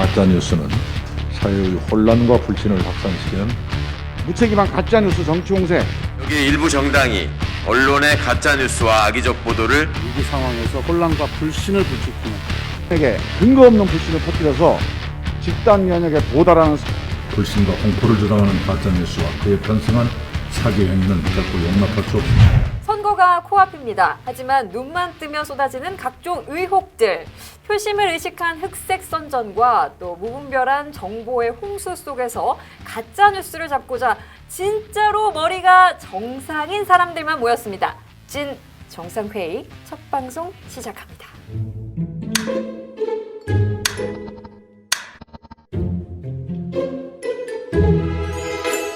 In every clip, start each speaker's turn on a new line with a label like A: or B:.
A: 가짜뉴스는 사회의 혼란과 불신을 확산시키는
B: 무책임한 가짜뉴스 정치 홍세.
C: 여기 일부 정당이 언론의 가짜뉴스와 악의적 보도를
B: 위기 상황에서 혼란과 불신을 부추기는 에게 근거 없는 불신을 퍼뜨려서 집단 면역에 도달하는
A: 불신과 공포를 조장하는 가짜뉴스와 그에 편승한 사기 행위는 결코 용납할 수 없습니다.
D: 선거가 코앞입니다. 하지만 눈만 뜨면 쏟아지는 각종 의혹들, 표심을 의식한 흑색 선전과 또 무분별한 정보의 홍수 속에서 가짜 뉴스를 잡고자 진짜로 머리가 정상인 사람들만 모였습니다. 찐 정상회의 첫 방송 시작합니다.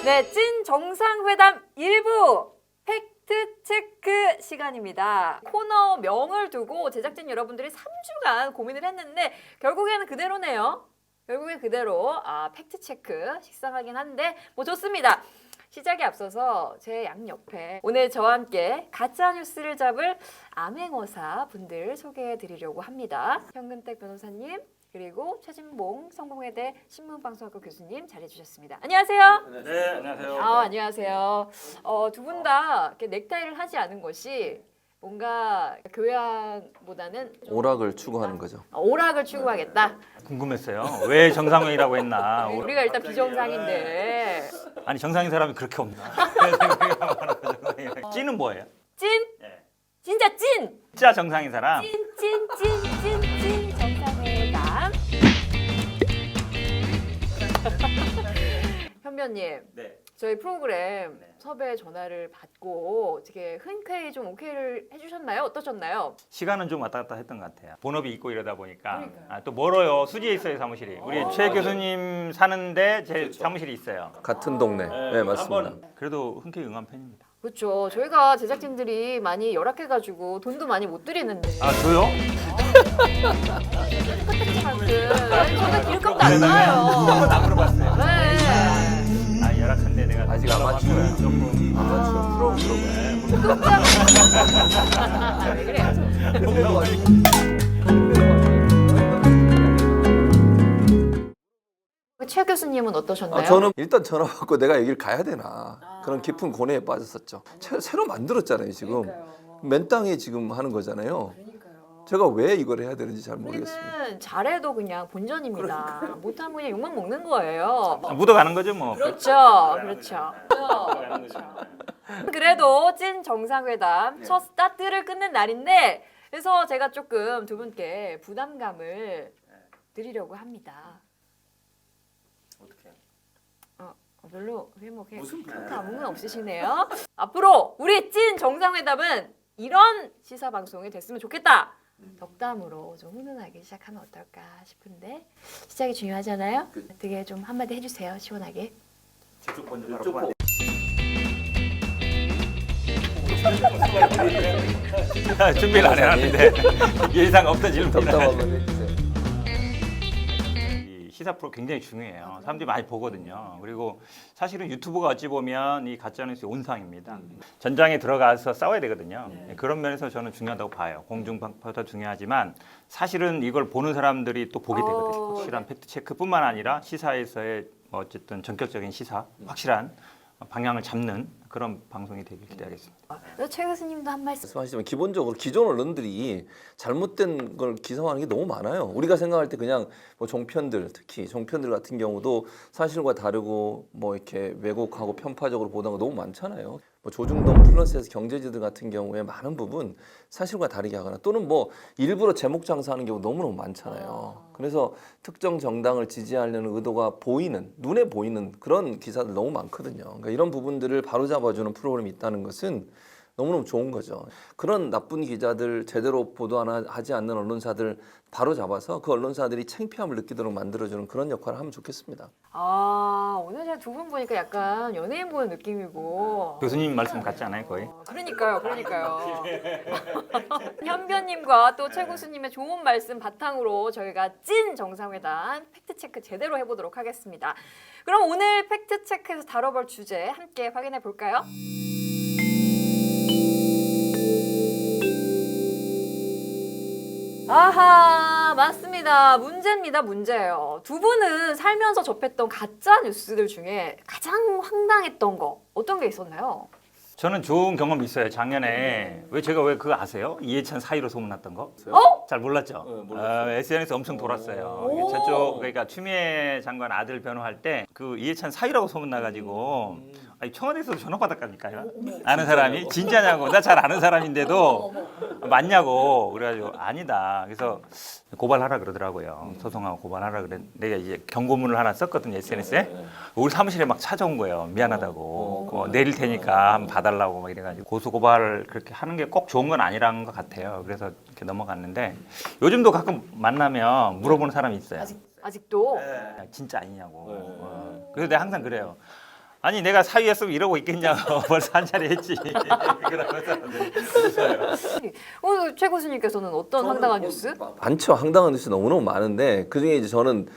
D: 네, 찐 정상회담 1부 팩트체크 시간입니다. 코너 명을 두고 제작진 여러분들이 3주간 고민을 했는데 결국에는 그대로네요. 결국에 그대로 팩트체크 식상하긴 한데 뭐 좋습니다. 시작에 앞서서 제 양옆에 오늘 저와 함께 가짜뉴스를 잡을 암행어사 분들 소개해드리려고 합니다. 현근택 변호사님 그리고 최진봉 성공회대 신문방송학과 교수님 자리해주셨습니다. 안녕하세요.
E: 네, 안녕하세요.
D: 안녕하세요. 두 분 다 넥타이를 하지 않은 것이 뭔가 교양보다는
F: 오락을 추구하는 거죠.
D: 오락을 추구하겠다.
E: 궁금했어요. 왜 정상회의라고 했나?
D: 우리가 일단 비정상인데.
E: 아니 정상인 사람이 그렇게 없나? 찐은 뭐예요?
D: 찐?
E: 네.
D: 진짜 찐!
E: 진짜 정상인 사람?
D: 찐 정상회담. 현변님.
E: 네.
D: 저희 프로그램
E: 네.
D: 섭외 전화를 받고 어떻게 흔쾌히 좀 오케이를 해주셨나요? 어떠셨나요?
E: 시간은 좀 왔다 갔다 했던 것 같아요. 본업이 있고 이러다 보니까
D: 그러니까요.
E: 또 멀어요. 수지에 있어요 사무실이. 우리 최 교수님 사는데 제 사무실이 있어요.
F: 같은 동네. 네, 맞습니다.
E: 그래도 흔쾌히 응한 편입니다.
D: 그렇죠. 저희가 제작진들이 많이 열악해가지고 돈도 많이 못 드리는데.
E: 아 저요?
D: 저는 기름값도 안 나요.
E: 안 물어봤어요.
D: 네.
E: 아 열악한데 내가
F: 아직 아마추어야.
E: 조금
F: 아마추어 프로.
D: 왜 그래요? 최 교수님은 어떠셨나요?
F: 저는 일단 전화 받고 내가 여길 가야 되나 그런 깊은 고뇌에 빠졌었죠. 새로 만들었잖아요 지금. 맨 땅에 지금 하는 거잖아요. 제가 왜 이걸 해야 되는지 잘 모르겠습니다.
D: 우리는 잘해도 그냥 본전입니다. 못하면 그냥 욕만 먹는 거예요.
E: 묻어가는 거죠 뭐.
D: 그렇죠. 그래도 찐 정상회담 첫 스타트를 끊는 날인데 그래서 제가 조금 두 분께 부담감을 드리려고 합니다.
E: 어떻게?
D: 별로 큰 감흥은 없으시네요. 앞으로 우리 찐 정상회담은 이런 시사 방송이 됐으면 좋겠다. 덕담으로 좀 훈훈하게 시작하면 어떨까 싶은데 시작이 중요하잖아요. 어떻게 좀 한마디 해주세요. 시원하게.
E: 저쪽 먼저 바로 준비를 안 해놨는데 예상 없던 질문
F: 덕담 한번 해주세요.
E: 이 시사 프로 굉장히 중요해요. 사람들이 많이 보거든요. 그리고 사실은 유튜브가 어찌 보면 이 가짜뉴스의 온상입니다. 전장에 들어가서 싸워야 되거든요. 그런 면에서 저는 중요하다고 봐요. 공중파도 중요하지만 사실은 이걸 보는 사람들이 또 보게 되거든요. 확실한 팩트 체크뿐만 아니라 시사에서의 어쨌든 전격적인 시사, 확실한 방향을 잡는 그런 방송이 되길 기대하겠습니다.
D: 최 교수님도 한 말씀.
F: 말씀하시지만 기본적으로 기존 언론들이 잘못된 걸 기사화하는 게 너무 많아요. 우리가 생각할 때 그냥 뭐 종편들 특히 종편들 같은 경우도 사실과 다르고 뭐 이렇게 왜곡하고 편파적으로 보도가 너무 많잖아요. 뭐 조중동 플러스에서 경제지들 같은 경우에 많은 부분 사실과 다르게 하거나 또는 뭐 일부러 제목 장사하는 경우 너무너무 많잖아요. 그래서 특정 정당을 지지하려는 의도가 보이는 눈에 보이는 그런 기사들 너무 많거든요. 그러니까 이런 부분들을 바로잡아주는 프로그램이 있다는 것은 너무너무 좋은 거죠. 그런 나쁜 기자들 제대로 보도하지 않는 언론사들 바로 잡아서 그 언론사들이 창피함을 느끼도록 만들어주는 그런 역할을 하면 좋겠습니다.
D: 오늘 제가 두 분 보니까 약간 연예인 보는 느낌이고.
E: 교수님 말씀 같지 않아요 거의?
D: 그러니까요. 현변님과 또 최 교수님의 좋은 말씀 바탕으로 저희가 찐 정상회담 팩트체크 제대로 해보도록 하겠습니다. 그럼 오늘 팩트체크에서 다뤄볼 주제 함께 확인해 볼까요? 아하, 맞습니다. 문제입니다. 문제예요. 두 분은 살면서 접했던 가짜 뉴스들 중에 가장 황당했던 거 어떤 게 있었나요?
E: 저는 좋은 경험이 있어요. 작년에 제가 왜 그거 아세요? 이해찬 사이로 소문났던 거? 잘 몰랐죠. SNS 엄청 돌았어요. 저쪽 그러니까 추미애 장관 아들 변호할 때 그 이해찬 사이라고 소문나가지고 아니, 청와대에서 전화 받았다니까요. 아는 사람이 진짜냐고 나 잘 아는 사람인데도 맞냐고 그래가지고 아니다. 그래서 고발하라 그러더라고요. 소송하고 고발하라 그래. 내가 이제 경고문을 하나 썼거든요 SNS에. 우리 사무실에 막 찾아온 거예요. 미안하다고 내릴 테니까 한번 봐달라고 막 이래가지고 고소 고발을 그렇게 하는 게 꼭 좋은 건 아니라는 것 같아요. 그래서 이렇게 넘어갔는데 요즘도 가끔 만나면 물어보는 사람이 있어요.
D: 아직도?
E: 야, 진짜 아니냐고. 그래서 내가 항상 그래요. 아니 내가 사위였으면 이러고 있겠냐고 벌써 한 차례 했지. 그러고 사람들이 웃어요.
D: 최 교수님께서는 어떤 황당한 뉴스?
F: 많죠. 황당한 뉴스 너무너무 많은데 그중에 이제 저는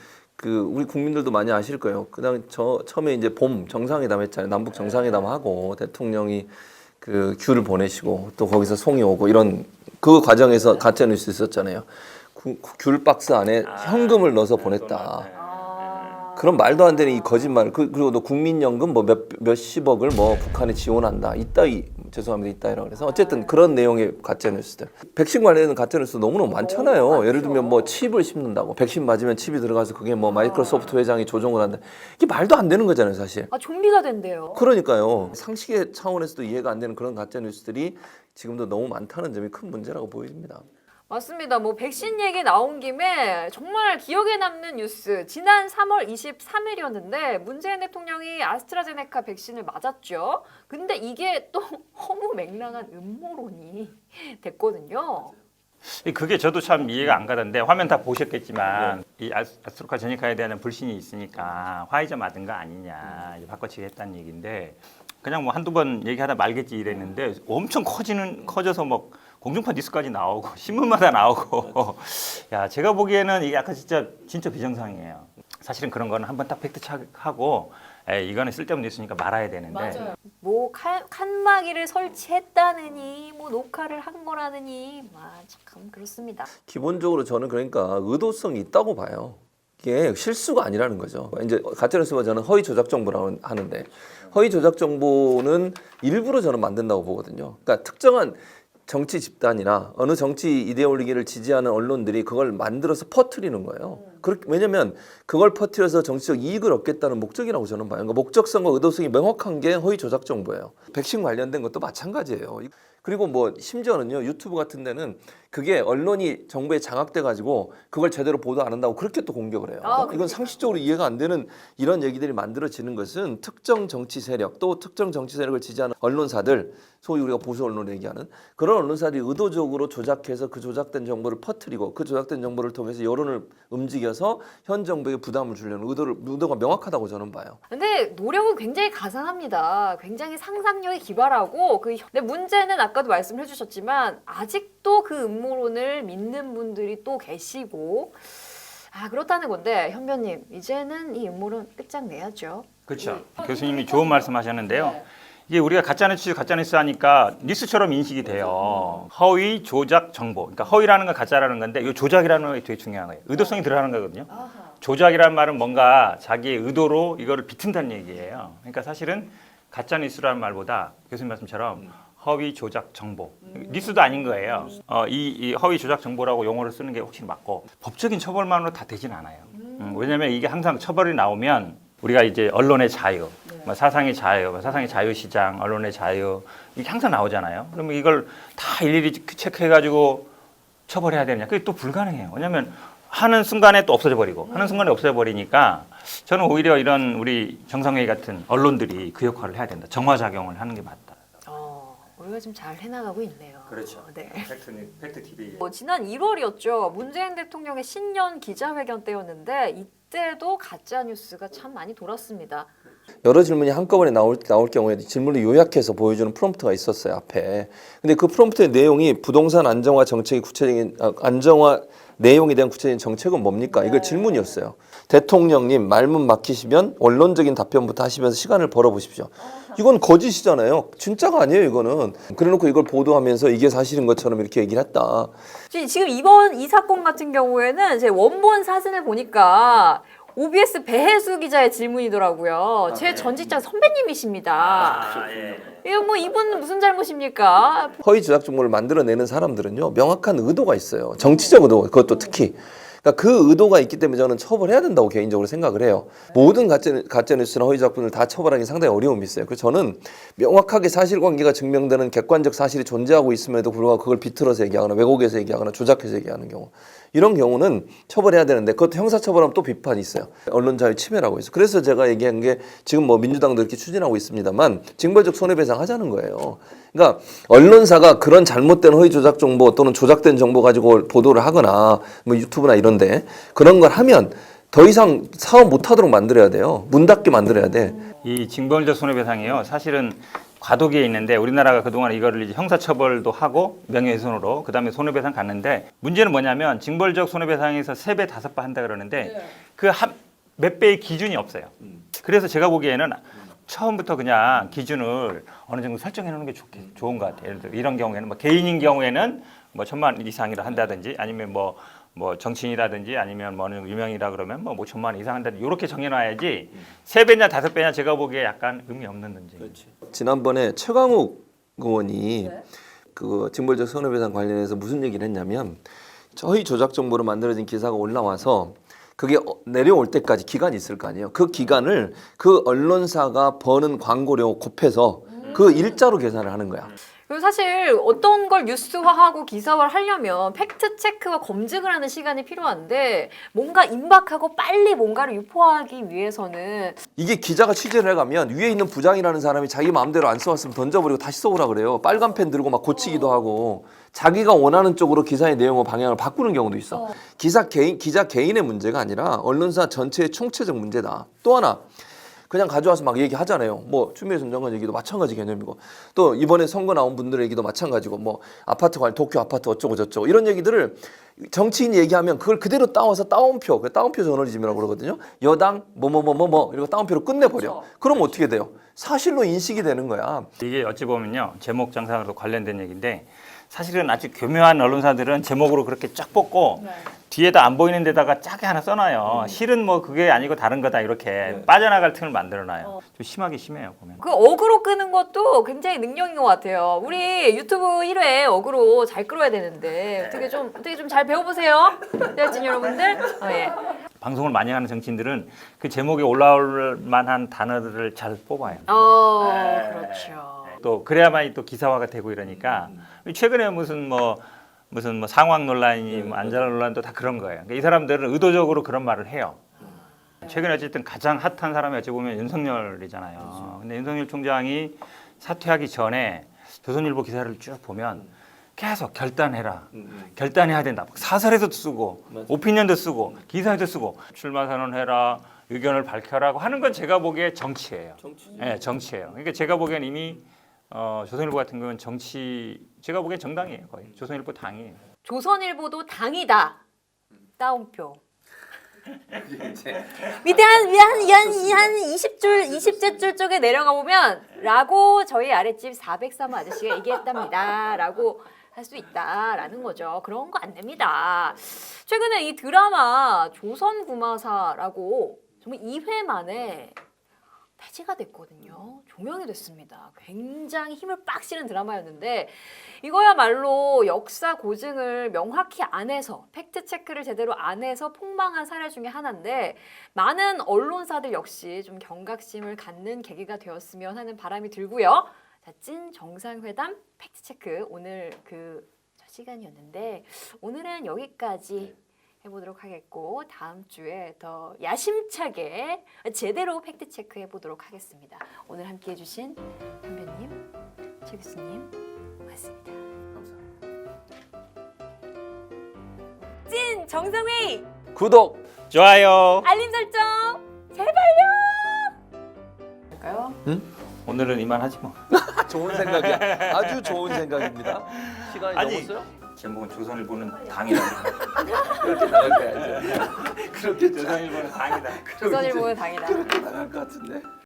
F: 우리 국민들도 많이 아실 거예요. 그냥 처음에 이제 봄 정상회담 했잖아요. 남북 정상회담 하고 대통령이 그 귤을 보내시고 또 거기서 송이 오고 이런 그 과정에서 가짜 뉴스 있었잖아요. 귤 박스 안에 현금을 넣어서 보냈다. 그런 말도 안 되는 이 거짓말. 그리고 또 국민연금 뭐 몇십억을 뭐 북한에 지원한다. 죄송합니다. 이따위라 그래서 어쨌든 그런 내용의 가짜 뉴스들. 백신 관련된 가짜 뉴스 너무너무 많잖아요. 예를 들면 뭐 칩을 심는다고. 백신 맞으면 칩이 들어가서 그게 뭐 마이크로소프트 회장이 조종을 한다. 이게 말도 안 되는 거잖아요, 사실.
D: 좀비가 된대요.
F: 그러니까요. 상식의 차원에서도 이해가 안 되는 그런 가짜 뉴스들이 지금도 너무 많다는 점이 큰 문제라고 보입니다.
D: 맞습니다. 백신 얘기 나온 김에 정말 기억에 남는 뉴스. 지난 3월 23일이었는데 문재인 대통령이 아스트라제네카 백신을 맞았죠. 근데 이게 또 허무맹랑한 음모론이 됐거든요.
E: 그게 저도 참 이해가 안 가던데 화면 다 보셨겠지만 이 아스트라제네카에 대한 불신이 있으니까 화이자 맞은 거 아니냐 바꿔치기 했다는 얘기인데 그냥 뭐 한두 번 얘기하다 말겠지 이랬는데 엄청 커져서 막 공중파 뉴스까지 나오고 신문마다 나오고 야 제가 보기에는 이게 약간 진짜 비정상이에요. 사실은 그런 거는 한번 딱 팩트 체크하고 이거는 쓸데없는 뉴스니까 말아야 되는데
D: 맞아요. 칸막이를 설치했다느니 녹화를 한 거라느니 참 그렇습니다.
F: 기본적으로 저는 그러니까 의도성이 있다고 봐요. 이게 실수가 아니라는 거죠. 이제 가짜뉴스가 저는 허위 조작 정보라고 하는데 허위 조작 정보는 일부러 저는 만든다고 보거든요. 그러니까 특정한 정치 집단이나 어느 정치 이데올로기를 지지하는 언론들이 그걸 만들어서 퍼뜨리는 거예요. 왜냐하면 그걸 퍼뜨려서 정치적 이익을 얻겠다는 목적이라고 저는 봐요. 그러니까 목적성과 의도성이 명확한 게 허위 조작 정보예요. 백신 관련된 것도 마찬가지예요. 그리고 뭐 심지어는요 유튜브 같은 데는 그게 언론이 정부에 장악돼 가지고 그걸 제대로 보도 안 한다고 그렇게 또 공격을 해요. 이건 상식적으로 이해가 안 되는 이런 얘기들이 만들어지는 것은 특정 정치 세력 또 특정 정치 세력을 지지하는 언론사들 소위 우리가 보수 언론 얘기하는 그런 언론사들이 의도적으로 조작해서 그 조작된 정보를 퍼뜨리고 그 조작된 정보를 통해서 여론을 움직여서 현 정부에게 부담을 주려는 의도가 명확하다고 저는 봐요.
D: 근데 노력은 굉장히 가상합니다. 굉장히 상상력이 기발하고 근데 문제는 아까도 말씀해 주셨지만 아직도 그 음모론을 믿는 분들이 또 계시고 그렇다는 건데 현변님 이제는 이 음모론 끝장내야죠.
E: 그렇죠. 교수님이 좋은 말씀하셨는데요. 이게 우리가 가짜뉴스 하니까 뉴스처럼 인식이 돼요. 허위, 조작, 정보. 그러니까 허위라는 건 가짜라는 건데 이 조작이라는 게 되게 중요한 거예요. 의도성이 들어가는 거거든요. 조작이라는 말은 뭔가 자기의 의도로 이거를 비튼다는 얘기예요. 그러니까 사실은 가짜뉴스라는 말보다 교수님 말씀처럼 허위, 조작, 정보. 뉴스도 아닌 거예요. 이 허위, 조작, 정보라고 용어를 쓰는 게 확실히 맞고 법적인 처벌만으로 다 되진 않아요. 왜냐하면 이게 항상 처벌이 나오면 우리가 이제 언론의 자유, 사상의 자유, 사상의 자유시장, 언론의 자유 이게 항상 나오잖아요. 그러면 이걸 다 일일이 체크해가지고 처벌해야 되느냐? 그게 또 불가능해요. 왜냐하면 하는 순간에 또 없어져 버리고 하는 순간에 없어져 버리니까 저는 오히려 이런 우리 정상회의 같은 언론들이 그 역할을 해야 된다. 정화작용을 하는 게 맞다.
D: 우리가 좀 잘 해나가고 있네요.
E: 그렇죠.
D: 네.
E: 팩트 TV.
D: 지난 1월이었죠. 문재인 대통령의 신년 기자회견 때였는데 이때도 가짜 뉴스가 참 많이 돌았습니다.
F: 여러 질문이 한꺼번에 나올 경우에 질문을 요약해서 보여주는 프롬프트가 있었어요 앞에. 근데 그 프롬프트의 내용이 부동산 안정화 정책의 구체적인 안정화 내용에 대한 구체적인 정책은 뭡니까? 이거 질문이었어요. 대통령님 말문 막히시면 원론적인 답변부터 하시면서 시간을 벌어보십시오. 이건 거짓이잖아요. 진짜가 아니에요, 이거는. 그래놓고 이걸 보도하면서 이게 사실인 것처럼 이렇게 얘기를 했다.
D: 지금 이번 이 사건 같은 경우에는 제 원본 사진을 보니까 OBS 배혜수 기자의 질문이더라고요. 제 전 직장 선배님이십니다. 이거 뭐 이분 무슨 잘못입니까?
F: 허위 조작 정보를 만들어내는 사람들은요, 명확한 의도가 있어요. 정치적 의도, 그것도 특히. 그러니까 그 의도가 있기 때문에 저는 처벌해야 된다고 개인적으로 생각을 해요. 모든 가짜뉴스나 허위 조작분을 다 처벌하기 상당히 어려움이 있어요. 그래서 저는 명확하게 사실관계가 증명되는 객관적 사실이 존재하고 있음에도 불구하고 그걸 비틀어서 얘기하거나 왜곡해서 얘기하거나 조작해서 얘기하는 경우, 이런 경우는 처벌해야 되는데 그것도 형사처벌하면 또 비판이 있어요. 언론 자유 침해라고 해서. 그래서 제가 얘기한 게 지금 뭐 민주당도 이렇게 추진하고 있습니다만 징벌적 손해배상 하자는 거예요. 그러니까 언론사가 그런 잘못된 허위 조작 정보 또는 조작된 정보 가지고 보도를 하거나 뭐 유튜브나 이런데 그런 걸 하면 더 이상 사업 못 하도록 만들어야 돼요. 문 닫게 만들어야 돼.
E: 이 징벌적 손해배상이요. 사실은 과도기에 있는데 우리나라가 그동안 이거를 이제 형사처벌도 하고 명예훼손으로 그다음에 손해배상 갔는데 문제는 뭐냐면 징벌적 손해배상에서 3배, 5배 한다 그러는데 그 몇 배의 기준이 없어요. 그래서 제가 보기에는 처음부터 그냥 기준을 어느 정도 설정해 놓는 게 좋은 것 같아요. 예를 들어 이런 경우에는 뭐 개인인 경우에는 뭐 1,000만 이상이라 한다든지 아니면 뭐 정치인이라든지 아니면 뭐 유명이라 그러면 뭐 5천만 이상 한다든지 이렇게 정해놔야지 3배냐 5배냐 제가 보기에 약간 의미 없는 문제.
F: 지난번에 최강욱 의원이 그 징벌적 손해배상 관련해서 무슨 얘기를 했냐면 허위 조작 정보로 만들어진 기사가 올라와서 그게 내려올 때까지 기간이 있을 거 아니에요. 그 기간을 그 언론사가 버는 광고료 곱해서 그 일자로 계산을 하는 거야.
D: 그리고 사실 어떤 걸 뉴스화하고 기사화를 하려면 팩트 체크와 검증을 하는 시간이 필요한데 뭔가 임박하고 빨리 뭔가를 유포하기 위해서는
F: 이게 기자가 취재를 해가면 위에 있는 부장이라는 사람이 자기 마음대로 안 써왔으면 던져버리고 다시 써오라 그래요. 빨간 펜 들고 막 고치기도 하고 자기가 원하는 쪽으로 기사의 내용과 방향을 바꾸는 경우도 있어. 기자 개인의 문제가 아니라 언론사 전체의 총체적 문제다. 또 하나 그냥 가져와서 막 얘기하잖아요. 뭐 추미애 전 장관 얘기도 마찬가지 개념이고 또 이번에 선거 나온 분들의 얘기도 마찬가지고 뭐 아파트 관련 도쿄 아파트 어쩌고 저쩌고 이런 얘기들을 정치인이 얘기하면 그걸 그대로 따와서 따옴표 저널리즘이라고 그러거든요. 여당 뭐뭐뭐뭐뭐 이러고 따옴표로 끝내버려. 그럼 어떻게 돼요? 사실로 인식이 되는 거야.
E: 이게 어찌 보면요 제목 장사랑도 관련된 얘기인데 사실은 아주 교묘한 언론사들은 제목으로 그렇게 쫙 뽑고 뒤에다 안 보이는 데다가 짜게 하나 써놔요. 실은 뭐 그게 아니고 다른 거다 이렇게 빠져나갈 틈을 만들어놔요. 좀 심하게 심해요 보면.
D: 그 어그로 끄는 것도 굉장히 능력인 것 같아요. 우리 유튜브 1회 어그로 잘 끌어야 되는데 어떻게 좀 잘 배워보세요, 제작진 여러분들. 예.
E: 방송을 많이 하는 정치인들은 그 제목에 올라올 만한 단어들을 잘 뽑아요.
D: 그렇죠.
E: 또 그래야만이 또 기사화가 되고 이러니까 최근에 무슨 뭐 상황 논란이 뭐 안전한 논란도 다 그런 거예요. 그러니까 이 사람들은 의도적으로 그런 말을 해요. 최근에 어쨌든 가장 핫한 사람이 어찌 보면 윤석열이잖아요. 근데 윤석열 총장이 사퇴하기 전에 조선일보 기사를 쭉 보면 계속 결단해라. 결단해야 된다. 사설에도 쓰고 오피니언도 쓰고 기사에도 쓰고 출마 선언해라. 의견을 밝혀라고 하는 건 제가 보기에 정치예요. 네, 정치예요. 그러니까 제가 보기엔 이미 조선일보 같은 경우는 제가 보기엔 정당이에요. 거의 조선일보 당이에요.
D: 조선일보도 당이다. 따옴표. 밑에 한 20줄, 20째 줄 쪽에 내려가 보면 라고 저희 아랫집 403호 아저씨가 얘기했답니다. 라고 할 수 있다라는 거죠. 그런 거 안 됩니다. 최근에 이 드라마 조선구마사라고 정말 2회 만에 폐지가 됐거든요. 종영이 됐습니다. 굉장히 힘을 빡 실은 드라마였는데 이거야말로 역사 고증을 명확히 안 해서 팩트체크를 제대로 안 해서 폭망한 사례 중에 하나인데 많은 언론사들 역시 좀 경각심을 갖는 계기가 되었으면 하는 바람이 들고요. 자, 찐 정상회담 팩트체크 오늘 첫 시간이었는데 오늘은 여기까지 해보도록 하겠고 다음 주에 더 야심차게 제대로 팩트체크 해보도록 하겠습니다. 오늘 함께해 주신 선배님, 최 교수님 고맙습니다. 감사합니다. 찐 정상회의
F: 구독
E: 좋아요.
D: 알림 설정 제발요. 할까요?
E: 오늘은 이만하지 뭐.
F: 좋은 생각이야. 아주 좋은 생각입니다. 시간이
E: 아니,
F: 넘었어요?
E: 제목은 조선일보는 당이다.
F: 그렇게 나갈 거야. 그렇게
E: 조선일보는 당이다.
D: 조선일보는 당이다.
F: 그렇게 나갈 것 같은데.